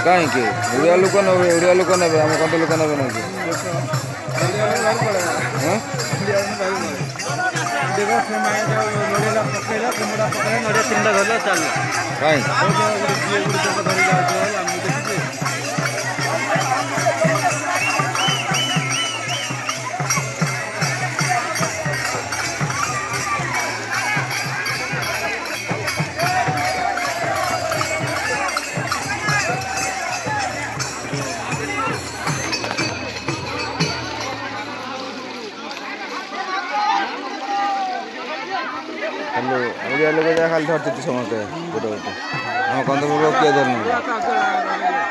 କାହିଁକି ଓଡ଼ିଆ ଲୋକ ନେବେ ଓଡ଼ିଆ ଲୋକ ନେବେ ଆମ କଣ୍ଟ ଲୋକ ନେବେ ନାକି ଓଡ଼ିଆ ଲୋକ ଯାହା ଖାଲି ଧରିଛନ୍ତି ସମସ୍ତେ ଗୋଟେ ଗୋଟେ ଆମ କନ୍ଦମୂଳ କିଏ ଧରୁନାହାନ୍ତି।